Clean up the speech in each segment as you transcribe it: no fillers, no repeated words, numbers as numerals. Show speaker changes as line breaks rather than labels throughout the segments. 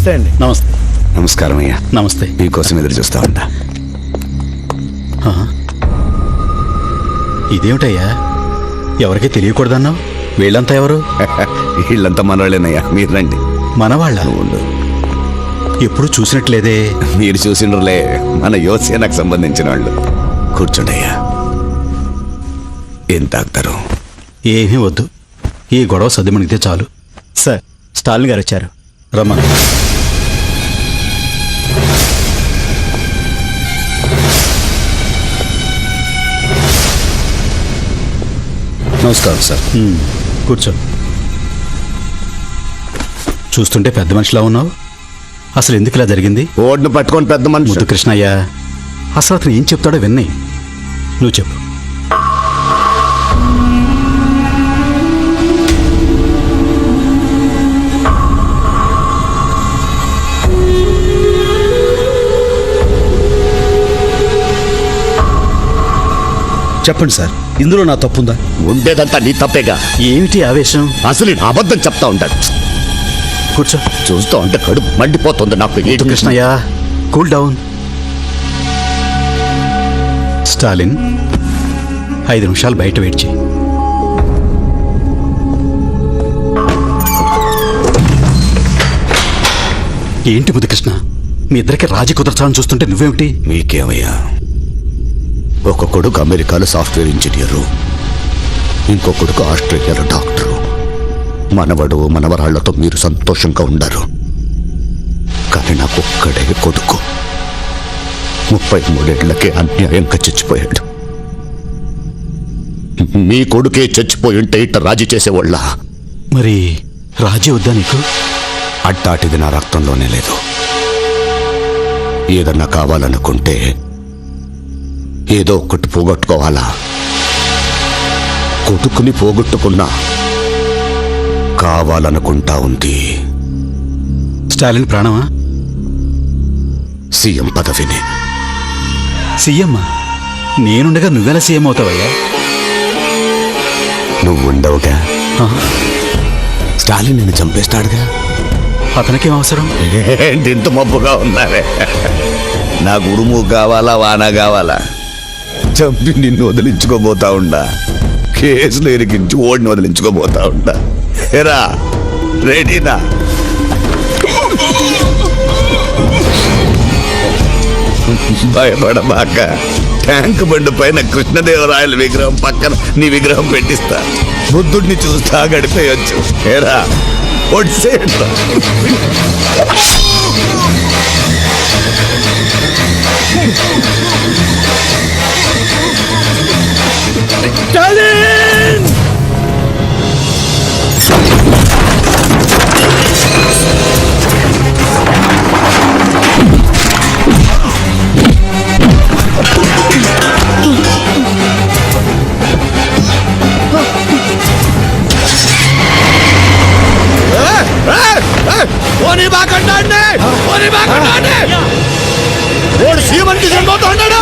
నమస్తే అండి.
నమస్తే.
నమస్కారం అయ్యా.
నమస్తే.
మీకోసం ఎదురు చూస్తా ఉంటా.
ఇదేమిటయ్యా, ఎవరికీ తెలియకూడదన్నావు? వీళ్ళంతా ఎవరు?
వీళ్ళంతా మనవాళ్ళేనయ్యా, మీరు రండి.
మనవాళ్ళ?
ఉండు,
ఎప్పుడు చూసినట్లేదే.
మీరు చూసినరులే, మన యువసేనకు సంబంధించిన వాళ్ళు. కూర్చోండయ్యా. ఏం తాగుతారు?
ఏమీ వద్దు, ఈ గొడవ సద్దుమణిగితే చాలు.
సార్, స్టాలిన్ గారు వచ్చారు.
రమ్మను.
నమస్కారం సార్.
కూర్చో. చూస్తుంటే పెద్ద మనిషిలా ఉన్నావు. అసలు ఎందుకు ఇలా జరిగింది?
ఓడ్ను పట్టుకొని పెద్ద
ముద్దు
మనిషి.
కృష్ణయ్య, అసలు అతను ఏం చెప్తాడో విన్నాయి. నువ్వు చెప్పు.
చెప్పండి సార్, ఇందులో నా తప్పుందా?
ఉండేదంతా నీ తప్పేగా.
ఏమిటి ఆవేశం?
అసలు నేను అబద్ధం చెప్తా ఉంటాను.
కూర్చో.
చూస్తూ ఉంటే కడుపు మండిపోతుంది నాకు.
ముద్దు కృష్ణయ్య, కూల్ డౌన్. స్టాలిన్, 5 నిమిషాలు బయట వెయిట్ చేయి. ఏంటి ముద్దు కృష్ణ, మీ ఇద్దరికి రాజీ కుదర్చాలని చూస్తుంటే నువ్వేమిటి?
మీకేమయ్యా, ఒక కొడుకు అమెరికాలో సాఫ్ట్వేర్ ఇంజనీరు, ఇంకో కొడుకు ఆస్ట్రేలియాలో డాక్టరు. మనవడు మనవరాళ్లతో మీరు సంతోషంగా ఉండరు, కానీ నాకు ఒక్కడే కొడుకు 33 ఏళ్లకే అన్యాయంగా చచ్చిపోయాడు. మీ కొడుకే చచ్చిపోయి ఉంటే ఇట్ట రాజీ చేసేవాళ్ళ?
మరి రాజీ వద్దా నీకు?
అట్టాటిది నా రక్తంలోనే లేదు. ఏదన్నా కావాలనుకుంటే ఏదో ఒకటి పోగొట్టుకోవాలా? కొడుకుని పోగొట్టుకున్నా కావాలనుకుంటా ఉంది
స్టాలిన్ ప్రాణమా?
సీఎం పదవిని.
సీఎం? నేనుండగా నువ్వెలా సీఎం అవుతావయ్యా?
నువ్వు ఉండవుగా.
ఆ,
స్టాలిన్ నిన్ను చంపేస్తాడుగా.
అతనికేం అవసరం?
ఏంటి ఇంత మబ్బుగా ఉన్నారే? నాకు ఉరుము కావాలా, వాన కావాలా? చంపి నిన్ను వదిలించుకోబోతా ఉండా, కేసులు ఇరికించి ఓడిని వదిలించుకోబోతా ఉండా. ఎరా, రెడీనా? భయపడబాక. ట్యాంక్ బండి పైన కృష్ణదేవరాయల విగ్రహం పక్కన నీ విగ్రహం పెట్టిస్తా. బుద్ధుడిని చూస్తా గడిపేయచ్చు. ఏరా, ఒడిసేట్రా. ఓడి సీఎంకి చనిపోతా ఉన్నాడు.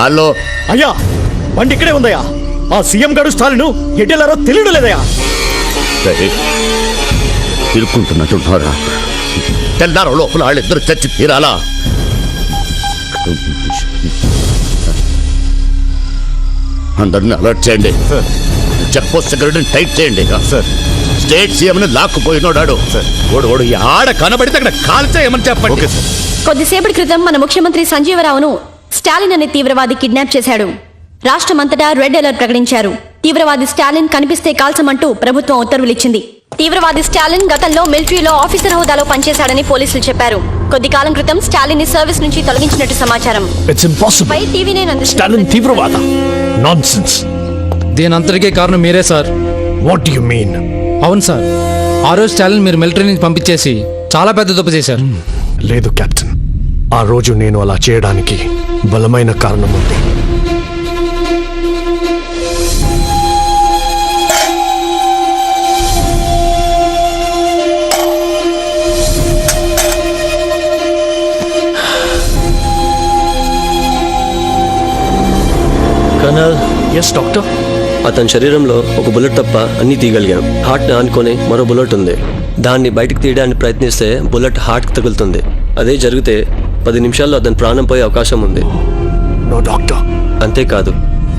హలో
అయ్యా, బండి ఇక్కడే ఉందయ్యా. ఆ సీఎం గారు స్టాలిన్ ఎడ్డెలారో తెలియడం లేదయ్యా.
తిరుక్కుంటున్నట్టున్నారా? తెల్లారో లోపల వాళ్ళిద్దరు చచ్చి తీరాలా? అందరిని అలర్ట్ చేయండి. చెక్ పోస్ట్ సెక్యూరిటీని టైట్ చేయండి.
సార్,
స్టేట్ సీఎం ని లాక్కుపోయినోడాడు ఓడు ఈ ఆడ కనబడితే అక్కడ కాల్చేయమని చెప్పండి.
కొద్దిసేపటి క్రితం మన ముఖ్యమంత్రి సంజీవరావును స్టాలిన్ అనే తీవ్రవాది కిడ్నాప్ చేశాడు. రాష్ట్రమంతటా రెడ్ అలర్ట్ ప్రకటించారు. తీవ్రవాది స్టాలిన్ కనిపిస్తే కాల్చమంటూ ప్రభుత్వం ఉత్తర్వులిచ్చింది. తీవ్రవాది స్టాలిన్ గతంలో మిలిటరీలో ఆఫీసర్ హోదాలో పనిచేశాడని పోలీసులు చెప్పారు. కొద్ది కాలం క్రితం స్టాలిన్ ని సర్వీస్ నుంచి తొలగించినట్టు సమాచారం.
It's impossible.
పై టీవీ నైన్
స్టాలిన్ తీవ్రవాద. నాన్సెన్స్.
దీనంతటికీ కారణం మీరే సార్.
What you mean?
అవును సార్, ఆ రోజు స్టాలిన్ మీరు మిలిటరీ నుంచి పంపించేసి చాలా పెద్ద తప్పు చేశారు.
లేదు కెప్టెన్, ఆ రోజు నేను అలా చేయడానికి బలమైన కారణం ఉంది.
Colonel,
yes doctor.
అతని శరీరంలో ఒక బుల్లెట్ తప్ప అన్నీ తీయగలిగాం. హార్ట్ని ఆనుకొని మరో బుల్లెట్ ఉంది. దాన్ని బయటకు తీయడానికి ప్రయత్నిస్తే బుల్లెట్ హార్ట్కి తగులుతుంది. అదే జరిగితే 10 నిమిషాల్లో అతని ప్రాణం పోయే అవకాశం ఉంది.
No doctor.
అంతేకాదు,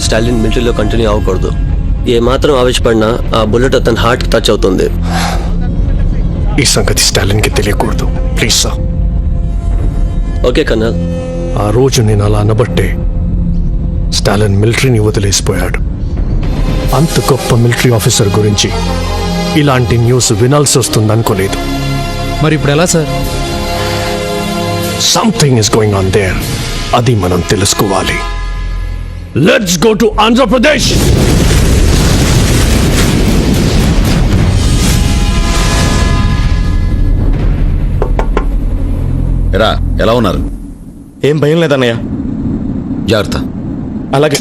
స్టాలిన్ మిలిటరీలో కంటిన్యూ అవ్వకూడదు. ఏ మాత్రం ఆవేశపడినా ఆ బుల్లెట్ అతని హార్ట్కి టచ్ అవుతుంది.
ఈ సంగతి స్టాలిన్ కి తెలియకూడదు, ప్లీజ్ సార్.
Okay colonel.
ఆ రోజు నేను అలా అనబట్టే స్టాలిన్ మిలిటరీని వదిలేసిపోయాడు. అంత గొప్ప మిలిటరీ ఆఫీసర్ గురించి ఇలాంటి న్యూస్ వినాల్సి వస్తుంది అనుకోలేదు.
మరి ఇప్పుడు ఎలా sir?
Something is going on their. అది మనం తెలుసుకోవాలి. Let's go to Andhra Pradesh.
ఎరా ఎలా ఉన్నారు?
ఏం భయం లేదన్నయ్య.
జాగ్రత్త.
అలాగే.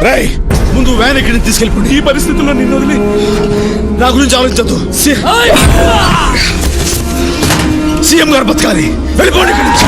రేయ్ ముందు వ్యాన్ ఎక్కడి నుంచి తీసుకెళ్ళిపోండి. ఈ పరిస్థితుల్లో నిన్ను వదిలి నా గురించి ఆలోచించద్దు. సీఎం గారు బతకాలి. వెళ్ళిపోండి ఇక్కడి నుంచి.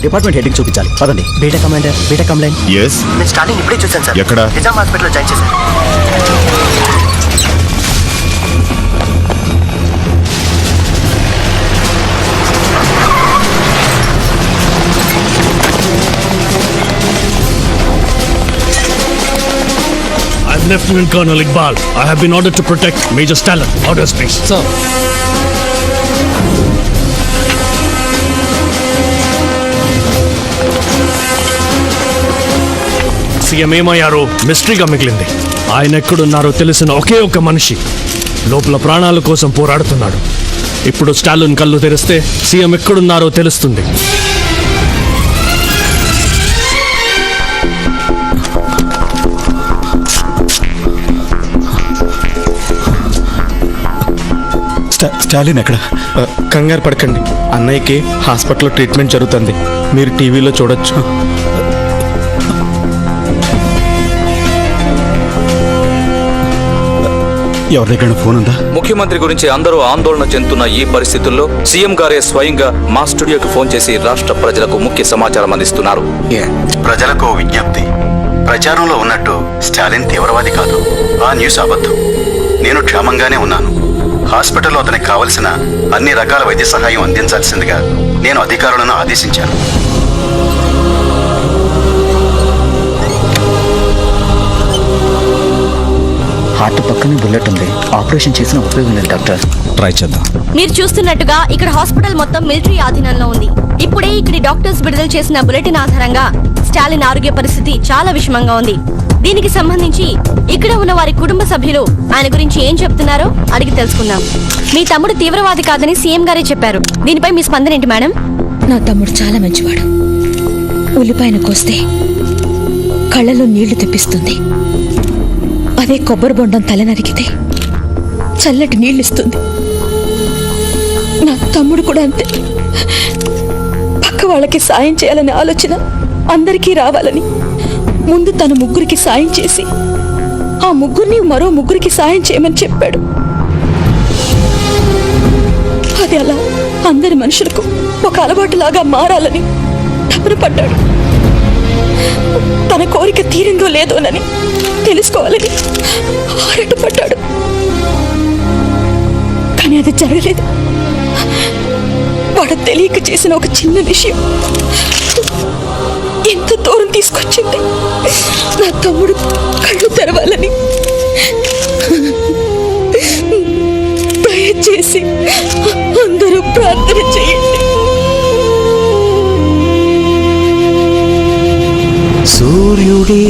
డిపార్ట్మెంట్ హెడ్కి చూపించాలి. పదండి.
Beta commander, beta complaint.
Yes
నేను స్టార్టింగ్ ఇప్పుడే చూశాను సార్.
ఎక్కడ?
నిజాం హాస్పిటల్లో జాయిన్ చేశాను.
I'm Lieutenant Colonel Iqbal. I have been ordered to protect Major Stalin. Orders, please.
Sir
CM ఏమయ్యారో మిస్టరీగా మిగిలింది. ఆయన ఎక్కడున్నారో తెలిసిన ఒకే ఒక్క మనిషి లోపల ప్రాణాల కోసం పోరాడుతున్నాడు. ఇప్పుడు స్టాలిన్ కళ్ళు తెరిస్తే సీఎం ఎక్కడున్నారో తెలుస్తుంది.
స్టాలిన్ ఎక్కడ? కంగారు పడకండి, అన్నయ్యకి హాస్పిటల్లో ట్రీట్మెంట్ జరుగుతుంది. మీరు టీవీలో చూడొచ్చు.
ఎవరి దగ్గర ఫోన్ ఉందా?
ముఖ్యమంత్రి గురించి అందరూ ఆందోళన చెందుతున్న ఈ పరిస్థితుల్లో సీఎం గారే స్వయంగా మా స్టూడియోకి ఫోన్ చేసి రాష్ట్ర ప్రజలకు ముఖ్య సమాచారం అందిస్తున్నారు.
ప్రజలకు విజ్ఞప్తి. ప్రచారంలో ఉన్నట్టు స్టాలిన్ తీవ్రవాది కాదు. ఆ న్యూస్ అబద్ధం. నేను క్షేమంగానే ఉన్నాను. హాస్పిటల్లో అతనికి కావలసిన అన్ని రకాల వైద్య సహాయం అందించాల్సిందిగా నేను అధికారులను ఆదేశించాను.
హార్ట్ పక్కనే బుల్లెట్ ఉంది. ఆపరేషన్ చేసిన ఉపయోగం లేదు డాక్టర్.
ట్రై చేద్దాం.
మీరు చూస్తున్నట్టుగా ఇక్కడ హాస్పిటల్ మొత్తం మిలిటరీ ఆధీనంలో ఉంది. ఇప్పుడే ఇక్కడి డాక్టర్స్ విడుదల చేసిన బులెటిన్ ఆధారంగా స్టాలిన్ ఆరోగ్య పరిస్థితి చాలా విషమంగా ఉంది. దీనికి సంబంధించి ఇక్కడ ఉన్న వారి కుటుంబ సభ్యులు ఆయన గురించి ఏం చెప్తున్నారో అడిగి తెలుసుకుందాం. మీ తమ్ముడు తీవ్రవాది కాదని సీఎం గారే చెప్పారు. దీనిపై మీ స్పందన ఏంటి మేడం?
నా తమ్ముడు చాలా మంచివాడు. ఉల్లిపాయను కోస్తే కళ్ళలో నీళ్లు తెప్పిస్తుంది. అదే కొబ్బరి బొండం తల నరికితే చల్లటి నీళ్ళిస్తుంది. నా తమ్ముడు కూడా అంతే. పక్క వాళ్ళకి సాయం చేయాలనే ఆలోచన అందరికీ రావాలని ముందు తన ముగ్గురికి సాయం చేసి ఆ ముగ్గురిని మరో ముగ్గురికి సాయం చేయమని చెప్పాడు. అది అలా అందరి మనుషులకు ఒక అలవాటులాగా మారాలని తపన పడ్డాడు. తన కోరిక తీరిందో లేదోనని తెలుసుకోవాలని ఆరాటపడ్డాడు. కానీ అది జరగలేదు. వాడు తెలియక చేసిన ఒక చిన్న విషయం ఎంత దూరం తీసుకొచ్చింది. నా తమ్ముడు కళ్ళు తెరవాలని ప్రార్థన చేయండి.
సూర్యుడి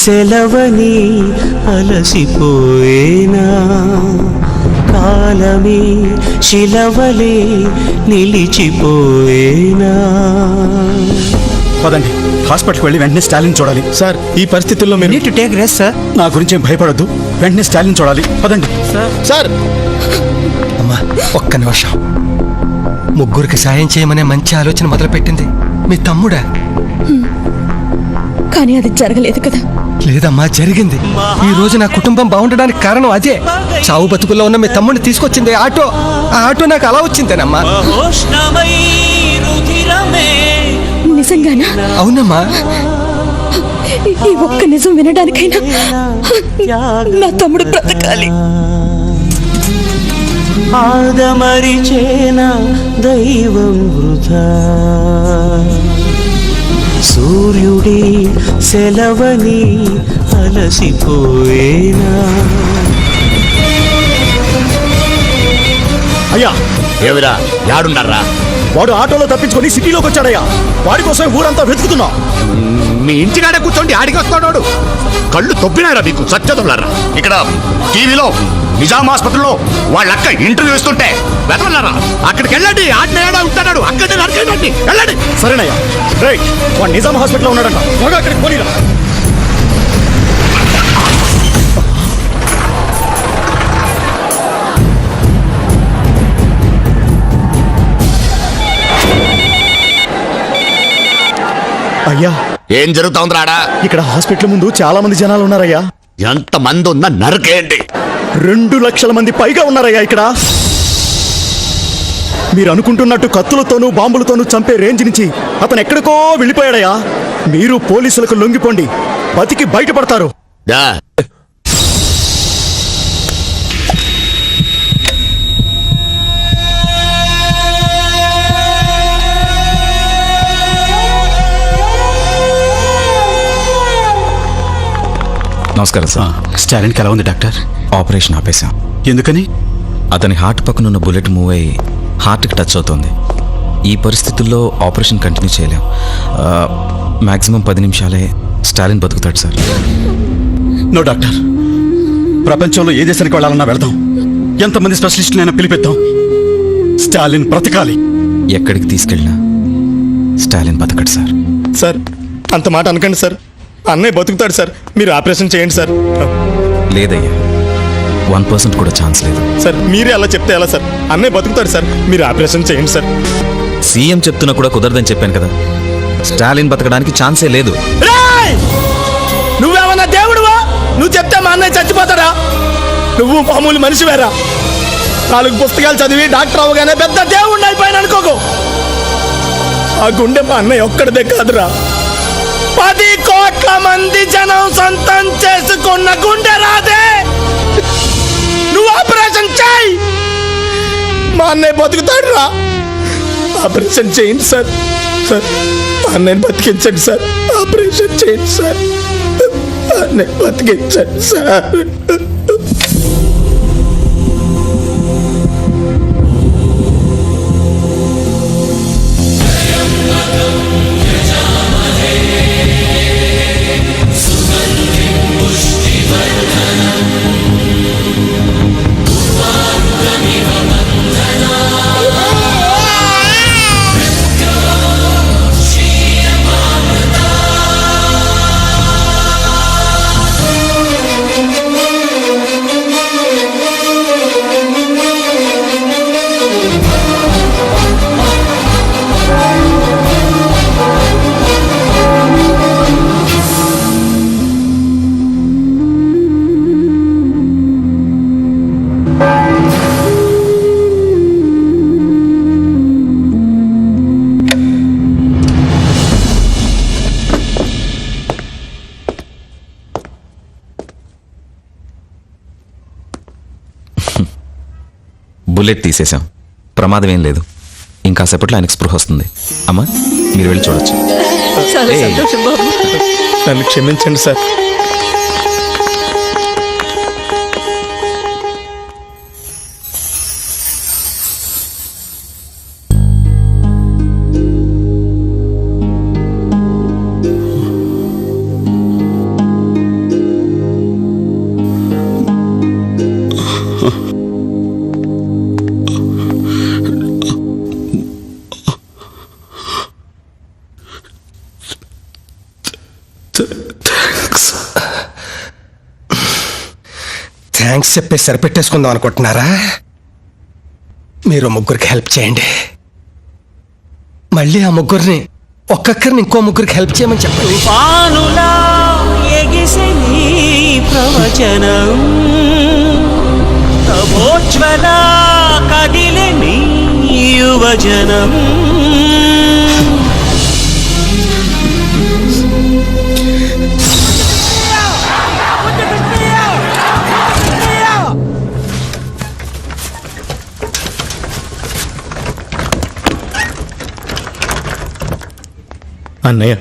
సెలవని అలసిపోయేనా, కాలమే శిలవలే నిలిచిపోయేనా.
పదండి, హాస్పిటల్కి వెళ్ళి వెంటనే స్టాలిన్ చూడాలి.
సార్ ఈ పరిస్థితుల్లో మీరు
నీట్ టేక్ రెస్ట్ సార్.
నా గురించి ఏం భయపడొద్దు, వెంటనే స్టాలిన్ చూడాలి. పదండి.
సార్
అమ్మా ఒక్క నిమిషం. ముగ్గురికి సాయం చేయమనే మంచి ఆలోచన మొదలుపెట్టింది మీ తమ్ముడా?
కానీ అది జరగలేదు కదా.
లేదమ్మా, జరిగింది. ఈ రోజు నా కుటుంబం బాగుండడానికి కారణం అదే. చావు బతుకుల్లో ఉన్న మీ తమ్ముడిని తీసుకొచ్చింది ఆటో. ఆ ఆటో నాకు అలా వచ్చిందేనమ్మా.
నిజంగానా?
అవునమ్మా.
ఈ ఒక్క నిజం వినడానికైనా నా తమ్ముడు బ్రతకాలి.
ఆదమరిచేనా దైవం వృధా, సూర్యుడి సెలవని అలసిపోయేనా.
అయ్యా ఏవిరా, యాడుండారా? వాడు ఆటోలో తప్పించుకొని సిటీలోకి వచ్చాడయ్యా. వాడి కోసం ఊరంతా వెతుకుతున్నా. మీ ఇంటికాడే కూర్చోండి, ఆడికి వస్తాడు. కళ్ళు తొప్పినారా మీకు సత్యదొల్లారా? ఇక్కడ టీవీలో నిజాం ఆసుపత్రిలో వాళ్ళ అక్క ఇంటర్వ్యూ ఇస్తుంటే వెతవల్లారా? అక్కడికి వెళ్ళండి, ఆడనేడా ఉంటాడు, అక్కడే నరికేయండి, వెళ్ళండి. సరేనయ్యా. రైట్, వాడు నిజాం హాస్పిటల్లో ఉన్నాడంట, త్వరగా అక్కడికి పోనీరా. అయ్యా ఏం జరుగుతోంది రాడా? ఇక్కడ హాస్పిటల్ ముందు చాలా మంది జనాలు ఉన్నారయ్యా. ఎంత మంది ఉన్నా నరకేయండి. 2 లక్షల మంది పైగా ఉన్నారయ్యా ఇక్కడ. మీరు అనుకుంటున్నట్టు కత్తులతోనూ బాంబులతోనూ చంపే రేంజ్ నుంచి అతను ఎక్కడికో వెళ్ళిపోయాడయ్యా. మీరు పోలీసులకు లొంగిపోండి, బతికి బయటపడతారు.
నమస్కారం సార్.
స్టాలిన్కి ఎలా ఉంది డాక్టర్?
ఆపరేషన్ ఆపేశాం.
ఎందుకని?
అతని హార్ట్ పక్కన ఉన్న బుల్లెట్ మూవ్ అయ్యి హార్ట్కి టచ్ అవుతుంది. ఈ పరిస్థితుల్లో ఆపరేషన్ కంటిన్యూ చేయలేం. మ్యాక్సిమం 10 నిమిషాలే స్టాలిన్ బతుకుతాడు సార్.
నో డాక్టర్, ప్రపంచంలో ఏ దేశానికి వెళ్ళాలన్నా వెళదాం, ఎంతమంది స్పెషలిస్టులైనా పిలిపిద్దాం. స్టాలిన్ బ్రతకాలి.
ఎక్కడికి తీసుకెళ్ళినా స్టాలిన్ బతకడు సార్.
సార్ అంత మాట అనకండి సార్. అన్నయ్య బతుకుతాడు సార్, మీరు ఆపరేషన్ చేయండి సార్.
లేదయ్యా, 1% కూడా ఛాన్స్ లేదు.
సార్ మీరే అలా చెప్తే ఎలా సార్? అన్నయ్య బతుకుతాడు సార్, మీరు ఆపరేషన్ చేయండి సార్.
సీఎం చెప్తున్నా కూడా కుదరదని చెప్పాను కదా. స్టాలిన్ బతకడానికి ఛాన్సే లేదు.
నువ్వేమన్నా దేవుడువా? నువ్వు చెప్తే మా అన్నయ్య చచ్చిపోతాడా? నువ్వు మామూలు మనిషివేరా. 4 పుస్తకాలు చదివి డాక్టర్ అవగానే పెద్ద దేవుడిని అయిపోయాను అనుకోకు. ఆ గుండె మా అన్నయ్య ఒక్కడిదే కాదురా, 10 కోట్ల మంది జనం సొంతం చేసుకున్న గుండె రాదే. నువ్వు ఆపరేషన్ చేయి, మా అన్నయ్య బతుకుతాడు రా. ఆపరేషన్ చేయండి సార్. సార్ అన్నయ్యని బతికించండి సార్, ఆపరేషన్ చేయండి సార్, అన్నయ్య బతికించండి సార్.
బుల్లెట్ తీసేశాం, ప్రమాదం ఏం లేదు. ఇంకా సేపట్లో ఆయనకు స్పృహ వస్తుంది. అమ్మా మీరు వెళ్ళి చూడొచ్చు.
చాలా సంతోషం బాబు.
నన్ను క్షమించండి సార్.
థ్యాంక్స్ చెప్పేసి సరిపెట్టేసుకుందాం అనుకుంటున్నారా? మీరు ముగ్గురికి హెల్ప్ చేయండి, మళ్ళీ ఆ ముగ్గురిని ఒక్కొక్కరిని ఇంకో ముగ్గురికి హెల్ప్ చేయమని చెప్పండి.
పానులా ఎగిసే నీ ప్రవచనం, తపోజ్వల కదిలే నీ యువజనం.
అన్నయ్య,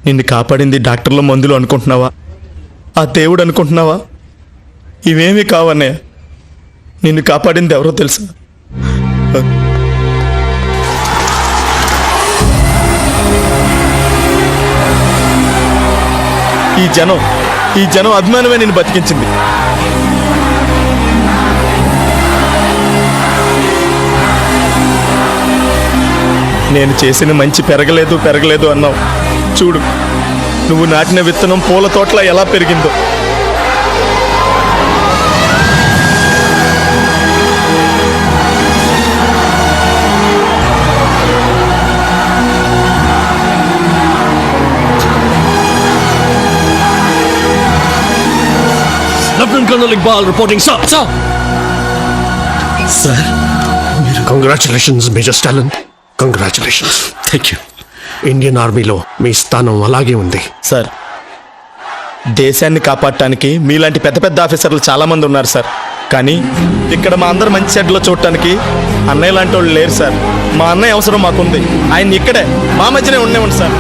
నిన్ను కాపాడింది డాక్టర్ల మందులు అనుకుంటున్నావా, ఆ దేవుడు అనుకుంటున్నావా? ఇవేమీ కావన్నయ్య, నిన్ను కాపాడింది ఎవరో తెలుసా? ఈ జనం అభిమానమే నిన్ను బతికించింది. నేను చేసిన మంచి పెరగలేదు అన్నావు. చూడు, నువ్వు నాటిన విత్తనం పూల తోటలా ఎలా పెరిగిందో.
Lieutenant colonel Iqbal reporting. Sir congratulations major Stalin, congratulations.
Thank you.
Indian ఆర్మీలో మీ స్థానం అలాగే ఉంది.
సార్, దేశాన్ని కాపాడటానికి మీలాంటి పెద్ద పెద్ద ఆఫీసర్లు చాలా మంది ఉన్నారు సార్. కానీ ఇక్కడ మా అందరు మంచి చెడ్లో చూడటానికి అన్నయ్య లాంటి వాళ్ళు లేరు సార్. మా అన్నయ్య అవసరం మాకుంది. ఆయన ఇక్కడే మా మధ్యనే ఉండేవాడు సార్.